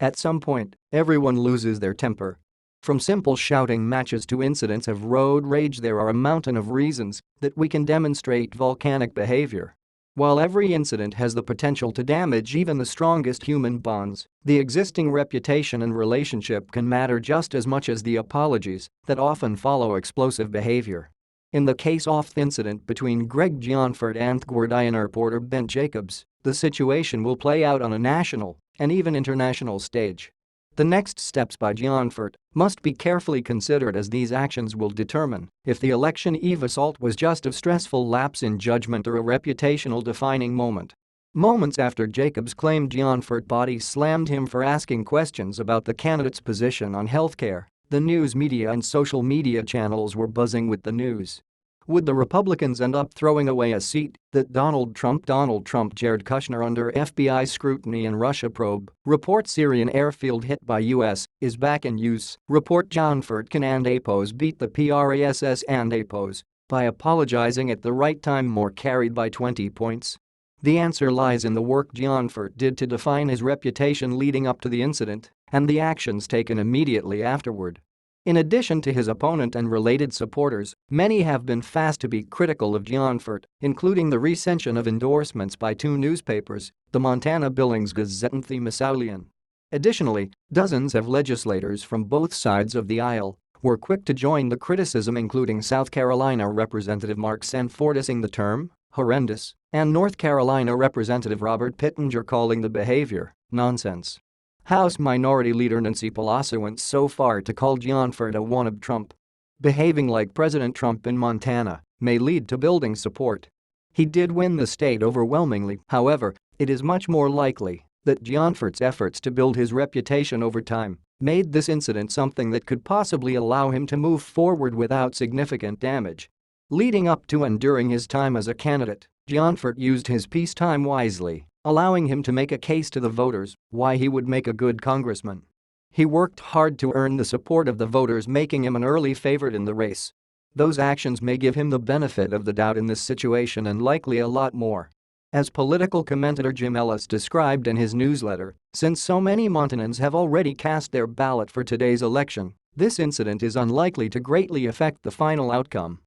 At some point, everyone loses their temper. From simple shouting matches to incidents of road rage, there are a mountain of reasons that we can demonstrate volcanic behavior. While every incident has the potential to damage even the strongest human bonds, the existing reputation and relationship can matter just as much as the apologies that often follow explosive behavior. In the case-off incident between Greg Gianforte and Guardian reporter Ben Jacobs, the situation will play out on a national and even international stage. The next steps by Gianforte must be carefully considered, as these actions will determine if the election eve assault was just a stressful lapse in judgment or a reputational defining moment. Moments after Jacobs claimed Gianforte body slammed him for asking questions about the candidate's position on healthcare, the news media and social media channels were buzzing with the news. Would the Republicans end up throwing away a seat that Donald Trump Jared Kushner under FBI scrutiny and Russia probe? Report Syrian airfield hit by US is back in use. Report Gianforte can and APOS beat the PRASS and APOS by apologizing at the right time, more carried by 20 points. The answer lies in the work Gianforte did to define his reputation leading up to the incident and the actions taken immediately afterward. In addition to his opponent and related supporters, many have been fast to be critical of Gianforte, including the recension of endorsements by two newspapers, the Montana Billings Gazette and the Missourian. Additionally, dozens of legislators from both sides of the aisle were quick to join the criticism, including South Carolina Representative Mark Gianforte using the term horrendous and North Carolina Representative Robert Pittenger calling the behavior nonsense. House Minority Leader Nancy Pelosi went so far to call Gianforte a one of Trump. Behaving like President Trump in Montana may lead to building support. He did win the state overwhelmingly, however, it is much more likely that Gianforte's efforts to build his reputation over time made this incident something that could possibly allow him to move forward without significant damage. Leading up to and during his time as a candidate, Gianforte used his peacetime wisely, allowing him to make a case to the voters why he would make a good congressman. He worked hard to earn the support of the voters, making him an early favorite in the race. Those actions may give him the benefit of the doubt in this situation and likely a lot more. As political commentator Jim Ellis described in his newsletter, since so many Montanans have already cast their ballot for today's election, this incident is unlikely to greatly affect the final outcome.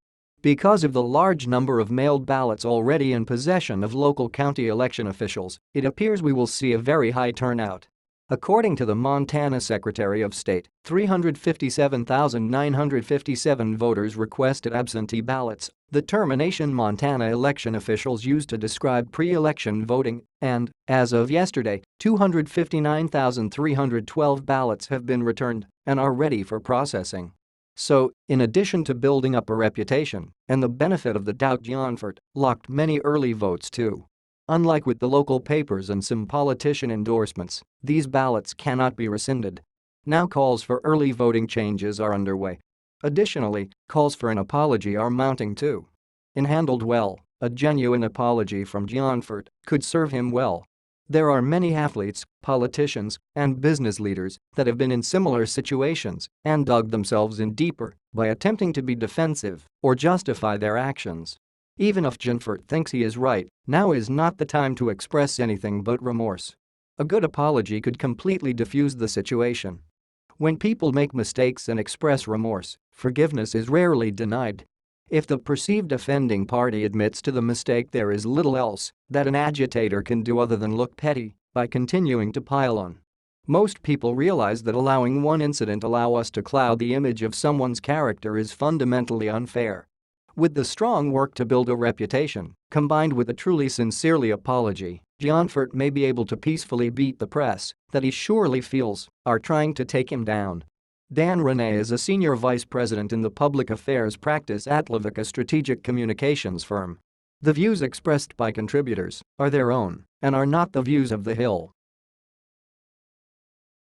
Because of the large number of mailed ballots already in possession of local county election officials, it appears we will see a very high turnout. According to the Montana Secretary of State, 357,957 voters requested absentee ballots, the term Montana election officials used to describe pre-election voting, and, as of yesterday, 259,312 ballots have been returned and are ready for processing. So, in addition to building up a reputation and the benefit of the doubt, Gianforte locked many early votes too. Unlike with the local papers and some politician endorsements, these ballots cannot be rescinded. Now calls for early voting changes are underway. Additionally, calls for an apology are mounting too. If handled well, a genuine apology from Gianforte could serve him well. There are many athletes, politicians, and business leaders that have been in similar situations and dug themselves in deeper by attempting to be defensive or justify their actions. Even if Gianforte thinks he is right, now is not the time to express anything but remorse. A good apology could completely diffuse the situation. When people make mistakes and express remorse, forgiveness is rarely denied. If the perceived offending party admits to the mistake, there is little else that an agitator can do other than look petty by continuing to pile on. Most people realize that allowing one incident allow us to cloud the image of someone's character is fundamentally unfair. With the strong work to build a reputation, combined with a truly sincerely apology, Gianforte may be able to peacefully beat the press that he surely feels are trying to take him down. Dan Renee is a senior vice president in the public affairs practice at Levick, a strategic communications firm. The views expressed by contributors are their own and are not the views of The Hill.